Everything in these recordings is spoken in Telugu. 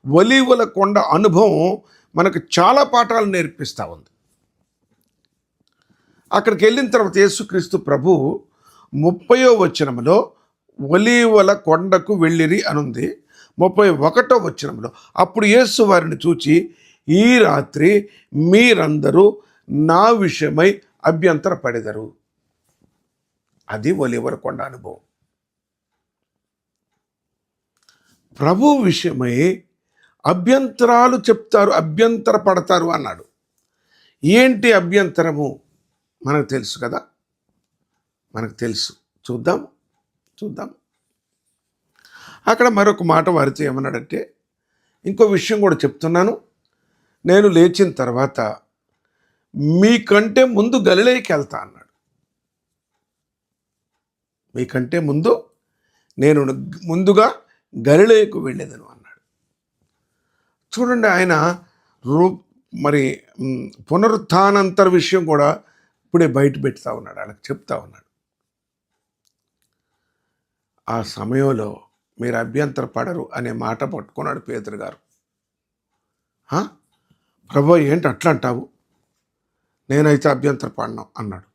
ఒలీవల కొండ అనుభవం మనకు చాలా పాఠాలు నేర్పిస్తూ ఉంది. అక్కడికి వెళ్ళిన తర్వాత యేసుక్రీస్తు ప్రభు 30వ వచనంలో ఒలీవల కొండకు వెళ్ళిరి అనుంది. 31వ వచనంలో అప్పుడు యేసు వారిని చూచి, ఈ రాత్రి మీరందరూ నా విషయమై అభ్యంతరపడెదరు. అది ఒలీవల కొండ అనుభవం. ప్రభు విషయమై అభ్యంతరాలు చెప్తారు, అభ్యంతర పడతారు అన్నాడు. ఏంటి అభ్యంతరము మనకు తెలుసు కదా, మనకు తెలుసు. చూద్దాం. అక్కడ మరొక మాట వారితో ఏమన్నాడంటే, ఇంకో విషయం కూడా చెప్తున్నాను, నేను లేచిన తర్వాత మీకంటే ముందు గలిలయకి వెళ్తా అన్నాడు. మీకంటే ముందు నేను ముందుగా గలిలయకు వెళ్ళేదను అన్నాడు. చూడండి, ఆయన మరి పునరుత్థానంతర విషయం కూడా ఇప్పుడే బయట పెడతా ఉన్నాడు, ఆయనకు చెప్తా ఉన్నాడు. ఆ సమయంలో మీరు అభ్యంతర పడరు అనే మాట పట్టుకున్నాడు పేతురు గారు. ప్రభు ఏంటి అట్లా అంటావు, నేనైతే అభ్యంతర పడినా అన్నాడు.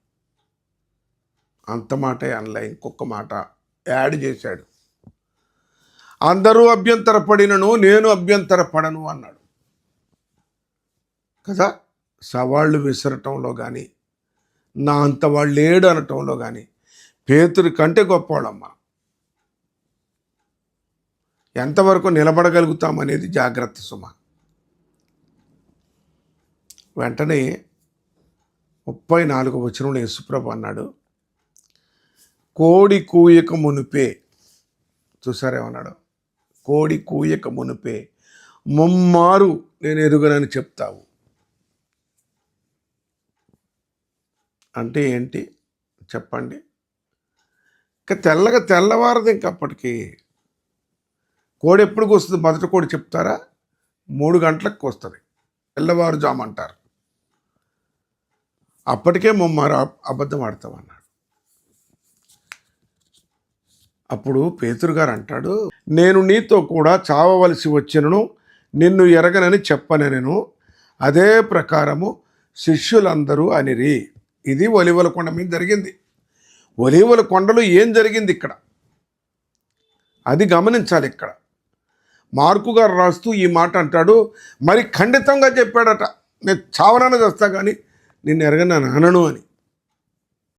అంత మాటే అనలే, ఇంకొక మాట యాడ్ చేశాడు. అందరూ అభ్యంతర పడినను నేను అభ్యంతర పడను అన్నాడు కదా. సవాళ్ళు విసరటంలో కానీ, నా అంత వాళ్ళు లేడు అనటంలో కానీ పేతురు కంటే గొప్పవాళ్ళమ్మ. ఎంతవరకు నిలబడగలుగుతామనేది జాగ్రత్త సుమ. వెంటనే 34వ వచనంలో యేసుప్రభు అన్నాడు, కోడి కూయక మునిపే, చూసారేమన్నాడు, కోడి కూయక మునిపే ముమ్మారు నేను ఎరుగనని చెప్తావు. అంటే ఏంటి చెప్పండి? ఇంకా తెల్లవారదు. ఇంకప్పటికి కోడి ఎప్పుడు వస్తుంది? మొదటి కోడి చెప్తారా? 3 గంటలకు వస్తుంది, తెల్లవారుజాము అంటారు. అప్పటికే ముమ్మారు అబద్ధం ఆడతామన్నాడు. అప్పుడు పేతురు గారు అంటాడు, నేను నీతో కూడా చావవలసి వచ్చినను నిన్ను ఎరగనని చెప్పనెను. అదే ప్రకారము శిష్యులందరూ అనిరి. ఇది ఒలీవల కొండ మీద జరిగింది. ఒలీవల కొండలో ఏం జరిగింది ఇక్కడ, అది గమనించాలి. ఇక్కడ మార్కు గారు రాస్తూ ఈ మాట అంటాడు, మరి ఖండితంగా చెప్పాడట, నేను చావనని చేస్తా కానీ నిన్ను ఎరగనని అనను అని.